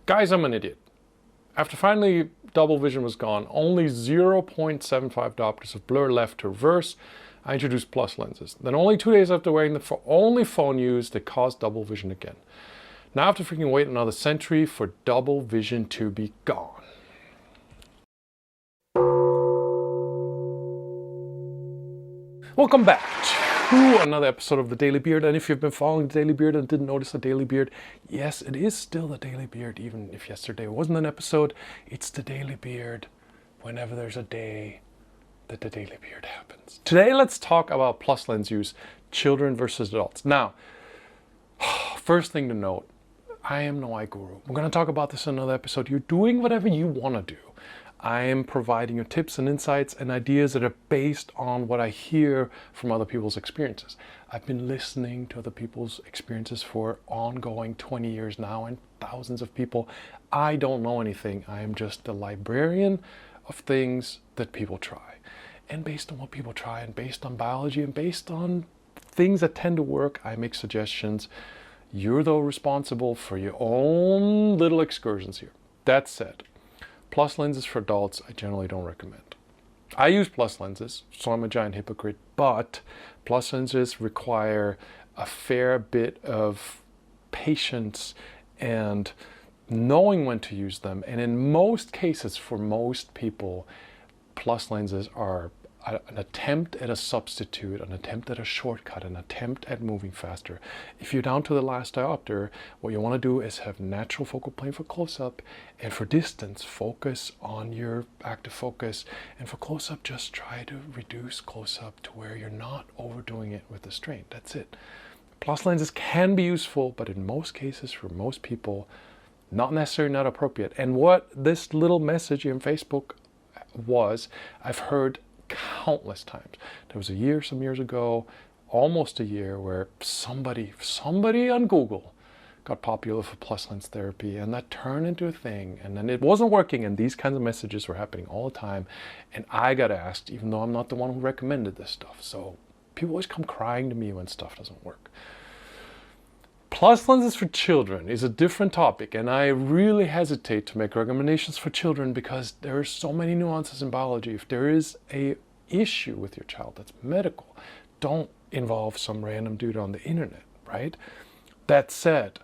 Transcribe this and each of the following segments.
Guys, I'm an idiot. After finally double vision was gone, only 0.75 diopters of blur left to reverse, I introduced plus lenses. Then only 2 days after wearing the only phone used, they caused double vision again. Now I have to freaking wait another century for double vision to be gone. Welcome back to another episode of The Daily Beard. And if you've been following The Daily Beard and didn't notice The Daily Beard, yes, it is still The Daily Beard, even if yesterday wasn't an episode. It's The Daily Beard whenever there's a day that The Daily Beard happens. Today, let's talk about plus lens use, children versus adults. Now, first thing to note, I am no eye guru. We're going to talk about this in another episode. You're doing whatever you want to do. I am providing you tips and insights and ideas that are based on what I hear from other people's experiences. I've been listening to other people's experiences for ongoing 20 years now and thousands of people. I don't know anything. I am just a librarian of things that people try. And based on what people try and based on biology and based on things that tend to work, I make suggestions. You're though responsible for your own little excursions here. That said, plus lenses for adults, I generally don't recommend. I use plus lenses, so I'm a giant hypocrite, but plus lenses require a fair bit of patience and knowing when to use them. And in most cases, for most people, plus lenses are an attempt at a substitute, an attempt at a shortcut, an attempt at moving faster. If you're down to the last diopter, what you want to do is have natural focal plane for close-up, and for distance, focus on your active focus. And for close-up, just try to reduce close-up to where you're not overdoing it with the strain. That's it. Plus lenses can be useful, but in most cases, for most people, not necessarily not appropriate. And what this little message in Facebook was, I've heard countless times. There was a year, some years ago, almost a year, where somebody on Google got popular for plus lens therapy, and that turned into a thing, and then it wasn't working, and these kinds of messages were happening all the time. And I got asked, even though I'm not the one who recommended this stuff. So people always come crying to me when stuff doesn't work. Plus lenses for children is a different topic, and I really hesitate to make recommendations for children because there are so many nuances in biology. If there is a issue with your child that's medical, don't involve some random dude on the internet, right? That said,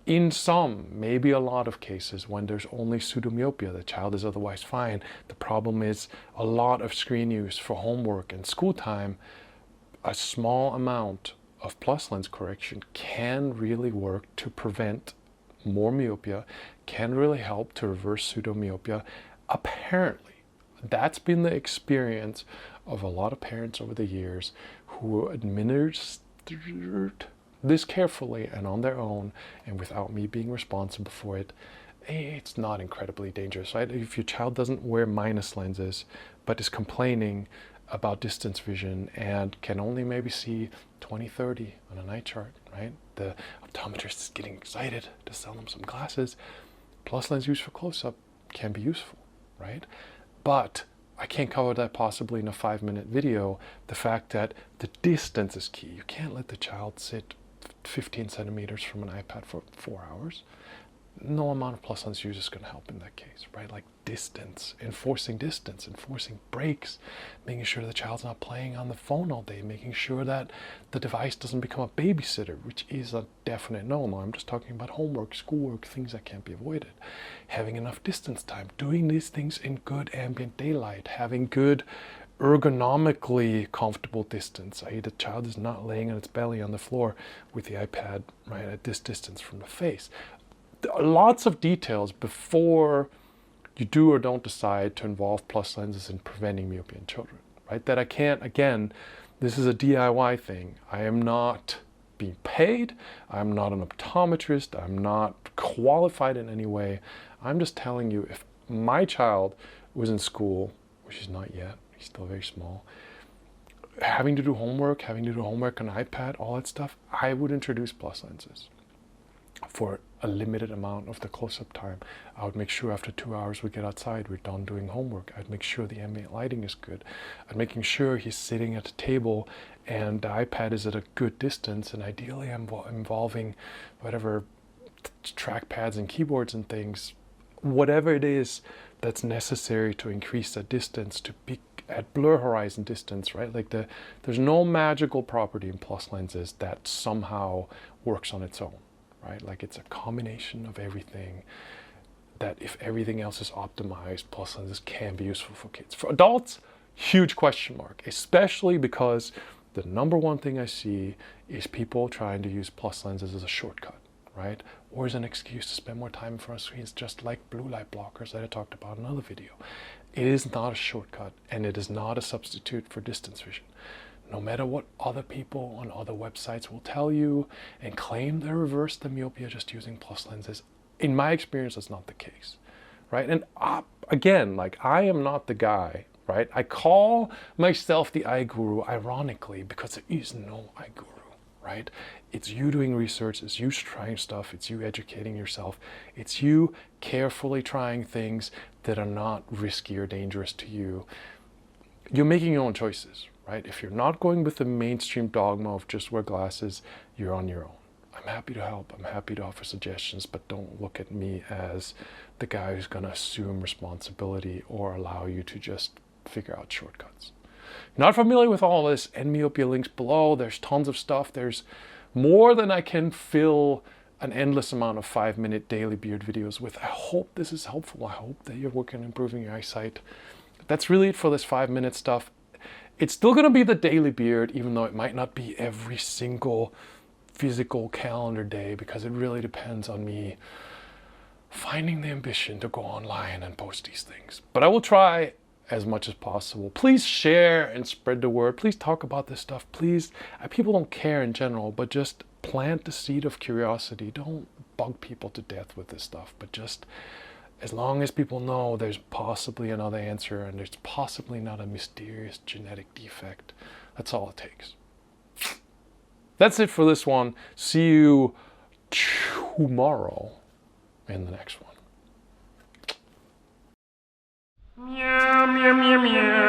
in some, maybe a lot of cases, when there's only pseudomyopia, the child is otherwise fine, the problem is a lot of screen use for homework and school time, a small amount of plus lens correction can really work to prevent more myopia, can really help to reverse pseudomyopia. Apparently, that's been the experience of a lot of parents over the years who administered this carefully and on their own and without me being responsible for it. It's not incredibly dangerous, right? If your child doesn't wear minus lenses but is complaining about distance vision and can only maybe see 20/30 on a night chart, right? The optometrist is getting excited to sell them some glasses. Plus lens use for close-up can be useful, right? But I can't cover that possibly in a 5-minute video. The fact that the distance is key. You can't let the child sit 15 centimeters from an iPad for 4 hours. No amount of plus lens use is going to help in that case, right? Like distance, enforcing breaks, making sure the child's not playing on the phone all day, making sure that the device doesn't become a babysitter, which is a definite no-no. I'm just talking about homework, schoolwork, things that can't be avoided. Having enough distance time, doing these things in good ambient daylight, having good ergonomically comfortable distance, i.e. the child is not laying on its belly on the floor with the iPad right at this distance from the face. Lots of details before you do or don't decide to involve plus lenses in preventing myopia in children, right? That I can't, again, this is a DIY thing. I am not being paid. I'm not an optometrist. I'm not qualified in any way. I'm just telling you, if my child was in school, which he's not yet, he's still very small, having to do homework on iPad, all that stuff, I would introduce plus lenses for a limited amount of the close-up time. I would make sure after 2 hours we get outside, we're done doing homework. I'd make sure the ambient lighting is good. I'm making sure he's sitting at a table and the iPad is at a good distance, and ideally I'm involving whatever trackpads and keyboards and things, whatever it is that's necessary to increase the distance, to be at blur horizon distance, right? Like there's no magical property in plus lenses that somehow works on its own, right? Like it's a combination of everything, that if everything else is optimized, plus lenses can be useful for kids. For adults, huge question mark, especially because the number one thing I see is people trying to use plus lenses as a shortcut, right? Or as an excuse to spend more time in front of screens, just like blue light blockers that I talked about in another video. It is not a shortcut, and it is not a substitute for distance vision. No matter what other people on other websites will tell you and claim they reverse the myopia just using plus lenses, in my experience, that's not the case, right? And again, like, I am not the guy, right? I call myself the eye guru ironically because there is no eye guru, right? It's you doing research, it's you trying stuff, it's you educating yourself, it's you carefully trying things that are not risky or dangerous to you. You're making your own choices, right? If you're not going with the mainstream dogma of just wear glasses, you're on your own. I'm happy to help, I'm happy to offer suggestions, but don't look at me as the guy who's gonna assume responsibility or allow you to just figure out shortcuts. Not familiar with all this, Endmyopia links below. There's tons of stuff. There's more than I can fill an endless amount of 5-minute daily beard videos with. I hope this is helpful. I hope that you're working on improving your eyesight. That's really it for this 5-minute stuff. It's still going to be the daily beard, even though it might not be every single physical calendar day, because it really depends on me finding the ambition to go online and post these things. But I will try as much as possible. Please share and spread the word. Please talk about this stuff. Please, people don't care in general, but just plant the seed of curiosity. Don't bug people to death with this stuff, but just as long as people know there's possibly another answer and there's possibly not a mysterious genetic defect, that's all it takes. That's it for this one. See you tomorrow in the next one. Meow, meow, meow, meow.